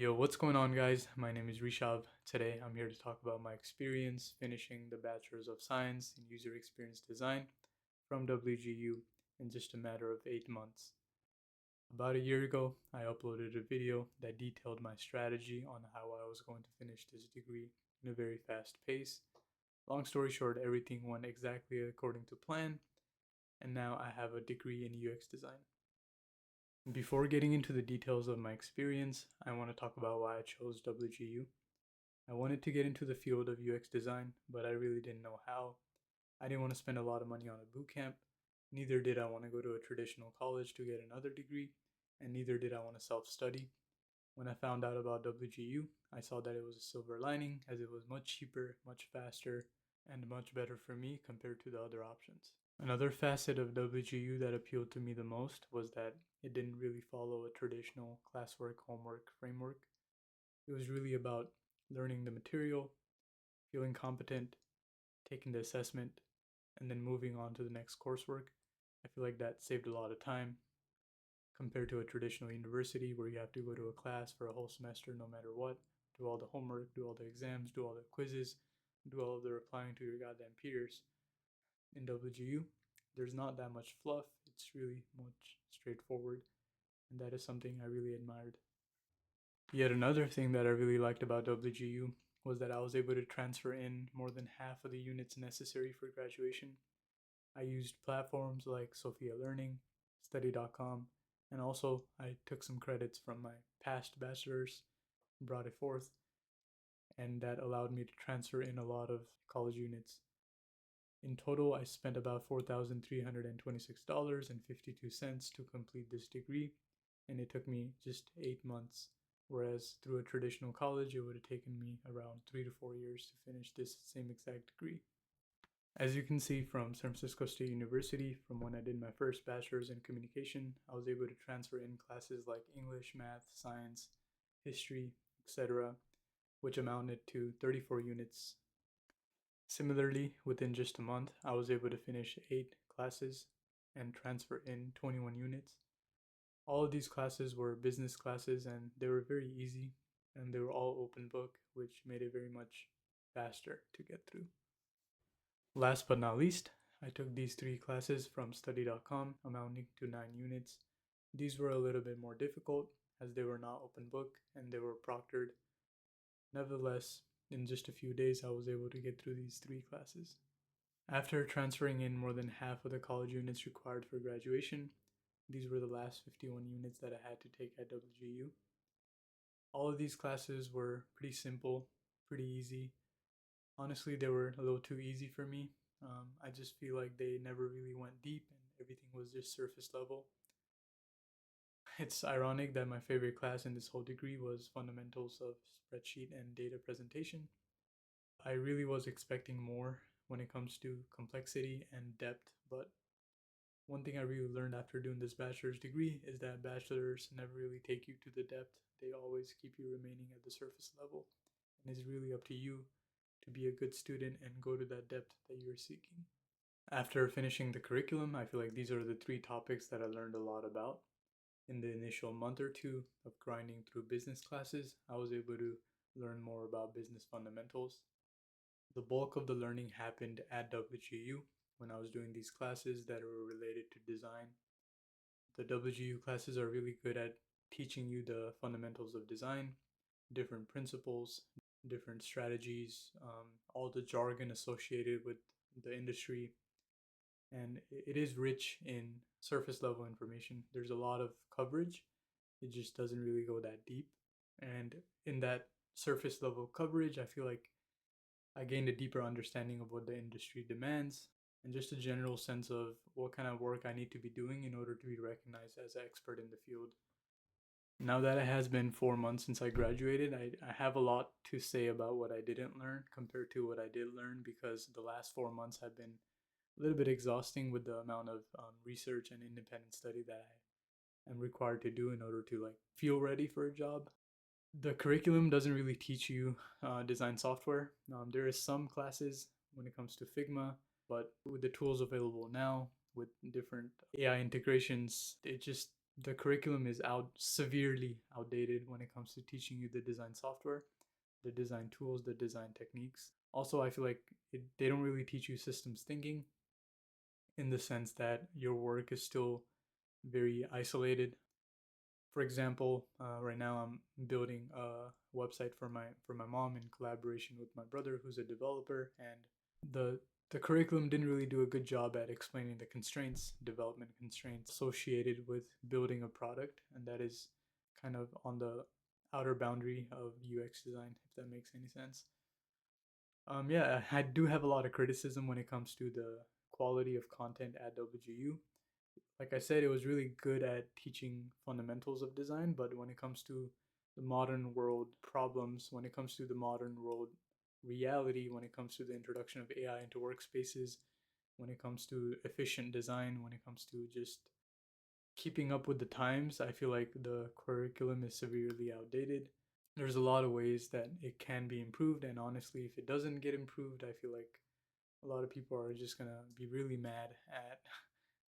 Yo, what's going on, guys? My name is Rishav. Today, I'm here to talk about my experience finishing the Bachelor's of Science in User Experience Design from WGU in just a matter of 8 months. About a year ago, I uploaded a video that detailed my strategy on how I was going to finish this degree in a very fast pace. Long story short, everything went exactly according to plan, and now I have a degree in UX design. Before getting into the details of my experience, I want to talk about why I chose WGU. I wanted to get into the field of UX design, but I really didn't know how. I didn't want to spend a lot of money on a boot camp, neither did I want to go to a traditional college to get another degree, and neither did I want to self study. When I found out about WGU, I saw that it was a silver lining as it was much cheaper, much faster, and much better for me compared to the other options. Another facet of WGU that appealed to me the most was that it didn't really follow a traditional classwork homework framework. It was really about learning the material, feeling competent, taking the assessment, and then moving on to the next coursework. I feel like that saved a lot of time compared to a traditional university where you have to go to a class for a whole semester no matter what, do all the homework, do all the exams, do all the quizzes, do all of the replying to your goddamn peers. In WGU, there's not that much fluff, it's really much straightforward, and that is something I really admired. Yet another thing that I really liked about WGU was that I was able to transfer in more than half of the units necessary for graduation. I used platforms like Sophia Learning, study.com, and also I took some credits from my past bachelor's and brought it forth, and that allowed me to transfer in a lot of college units. In total, I spent about $4,326.52 to complete this degree, and it took me just 8 months, whereas through a traditional college, it would have taken me around 3 to 4 years to finish this same exact degree. As you can see from San Francisco State University, from when I did my first bachelor's in communication, I was able to transfer in classes like English, math, science, history, etc., which amounted to 34 units. Similarly, within just a month, I was able to finish 8 classes and transfer in 21 units. All of these classes were business classes and they were very easy and they were all open book, which made it very much faster to get through. Last but not least, I took these 3 classes from study.com amounting to 9 units. These were a little bit more difficult as they were not open book and they were proctored. Nevertheless, in just a few days, I was able to get through these 3 classes. After transferring in more than half of the college units required for graduation, these were the last 51 units that I had to take at WGU. All of these classes were pretty simple, pretty easy. Honestly, they were a little too easy for me. I just feel like they never really went deep and everything was just surface level. It's ironic that my favorite class in this whole degree was fundamentals of spreadsheet and data presentation. I really was expecting more when it comes to complexity and depth, but one thing I really learned after doing this bachelor's degree is that bachelors never really take you to the depth. They always keep you remaining at the surface level. And it's really up to you to be a good student and go to that depth that you're seeking. After finishing the curriculum, I feel like these are the 3 topics that I learned a lot about. In the initial month or two of grinding through business classes, I was able to learn more about business fundamentals. The bulk of the learning happened at WGU when I was doing these classes that were related to design. The WGU classes are really good at teaching you the fundamentals of design, different principles, different strategies, all the jargon associated with the industry. And it is rich in surface level information. There's a lot of coverage, it just doesn't really go that deep. And in that surface level coverage, I feel like I gained a deeper understanding of what the industry demands and just a general sense of what kind of work I need to be doing in order to be recognized as an expert in the field. Now that it has been 4 months since I graduated, I have a lot to say about what I didn't learn compared to what I did learn because the last 4 months have been a little bit exhausting with the amount of research and independent study that I am required to do in order to like feel ready for a job. The curriculum doesn't really teach you design software. There is some classes when it comes to Figma, but with the tools available now, with different AI integrations, it just the curriculum is severely outdated when it comes to teaching you the design software, the design tools, the design techniques. Also, I feel like they don't really teach you systems thinking, in the sense that your work is still very isolated. For example, right now I'm building a website for my mom in collaboration with my brother, who's a developer, and the curriculum didn't really do a good job at explaining the constraints, development constraints associated with building a product, and that is kind of on the outer boundary of UX design, if that makes any sense. Yeah, I do have a lot of criticism when it comes to the quality of content at WGU. Like I said, it was really good at teaching fundamentals of design, but when it comes to the modern world problems, when it comes to the modern world reality, when it comes to the introduction of AI into workspaces, when it comes to efficient design, when it comes to just keeping up with the times, I feel like the curriculum is severely outdated. There's a lot of ways that it can be improved, and honestly, if it doesn't get improved, I feel like a lot of people are just gonna be really mad at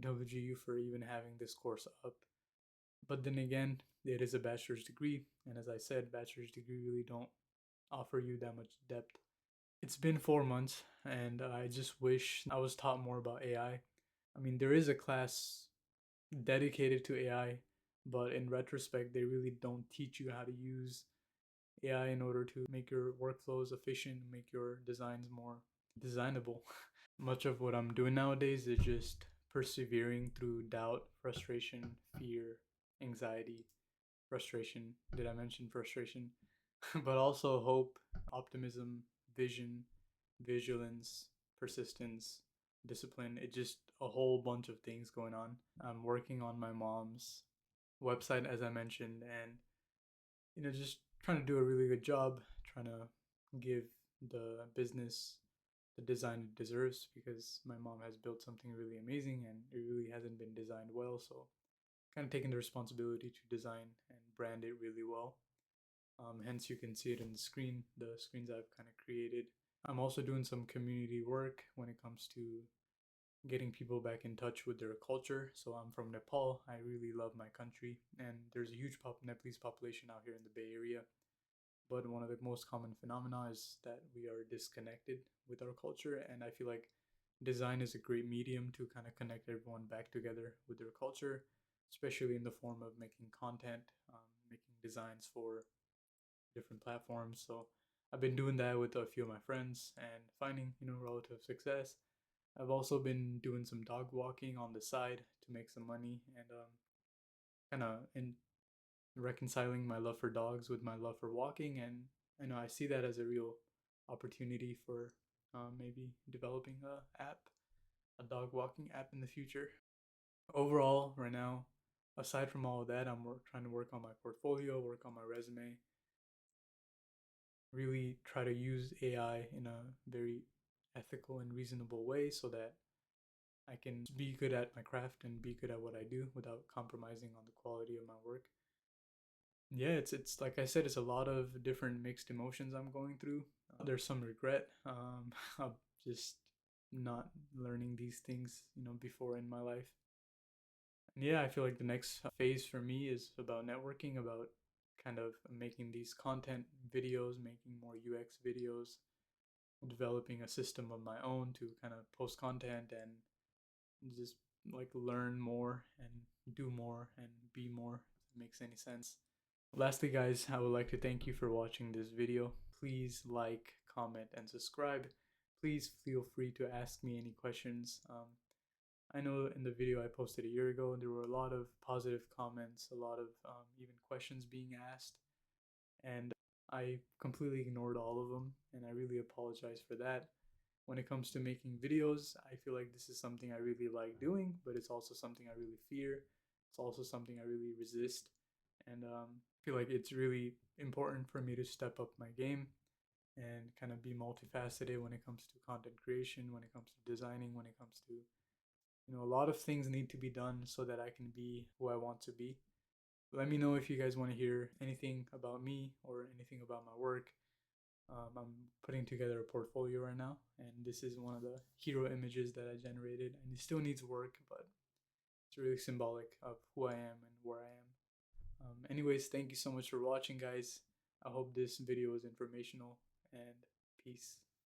WGU for even having this course up. But then again, it is a bachelor's degree, and as I said, bachelor's degree really don't offer you that much depth. It's been 4 months, and I just wish I was taught more about AI. I mean, there is a class dedicated to AI, but in retrospect, they really don't teach you how to use AI in order to make your workflows efficient, make your designs more designable. Much of what I'm doing nowadays is just persevering through doubt, frustration, fear, anxiety, frustration. Did I mention frustration? But also hope, optimism, vision, vigilance, persistence, discipline. It's just a whole bunch of things going on. I'm working on my mom's website, as I mentioned, and just trying to do a really good job, trying to give the business the design it deserves, because my mom has built something really amazing and it really hasn't been designed well. So, kind of taking the responsibility to design and brand it really well. Hence, you can see it in the screens I've kind of created. I'm also doing some community work when it comes to getting people back in touch with their culture. So, I'm from Nepal. I really love my country, and there's a huge Nepalese population out here in the Bay Area. But one of the most common phenomena is that we are disconnected with our culture, and I feel like design is a great medium to kind of connect everyone back together with their culture, especially in the form of making content, making designs for different platforms. So I've been doing that with a few of my friends and finding relative success. I've also been doing some dog walking on the side to make some money, and kind of in reconciling my love for dogs with my love for walking. And I see that as a real opportunity for maybe developing a dog walking app in the future. Overall, right now, aside from all of that, I'm trying to work on my portfolio, work on my resume, really try to use AI in a very ethical and reasonable way so that I can be good at my craft and be good at what I do without compromising on the quality of my work. Yeah, it's like I said, it's a lot of different mixed emotions I'm going through. There's some regret of just not learning these things, before in my life. And yeah, I feel like the next phase for me is about networking, about kind of making these content videos, making more UX videos, developing a system of my own to kind of post content and just like learn more and do more and be more, if it makes any sense. Lastly, guys, I would like to thank you for watching this video. Please like, comment, and subscribe. Please feel free to ask me any questions. I know in the video I posted a year ago, there were a lot of positive comments, a lot of even questions being asked, and I completely ignored all of them, and I really apologize for that. When it comes to making videos, I feel like this is something I really like doing, but it's also something I really fear. It's also something I really resist, and feel like it's really important for me to step up my game and kind of be multifaceted when it comes to content creation, when it comes to designing, when it comes to a lot of things need to be done so that I can be who I want to be. Let me know if you guys want to hear anything about me or anything about my work. I'm putting together a portfolio right now, and this is one of the hero images that I generated, and it still needs work, but It's really symbolic of who I am and where I am. Anyways, thank you so much for watching, guys. I hope this video was informational, and peace.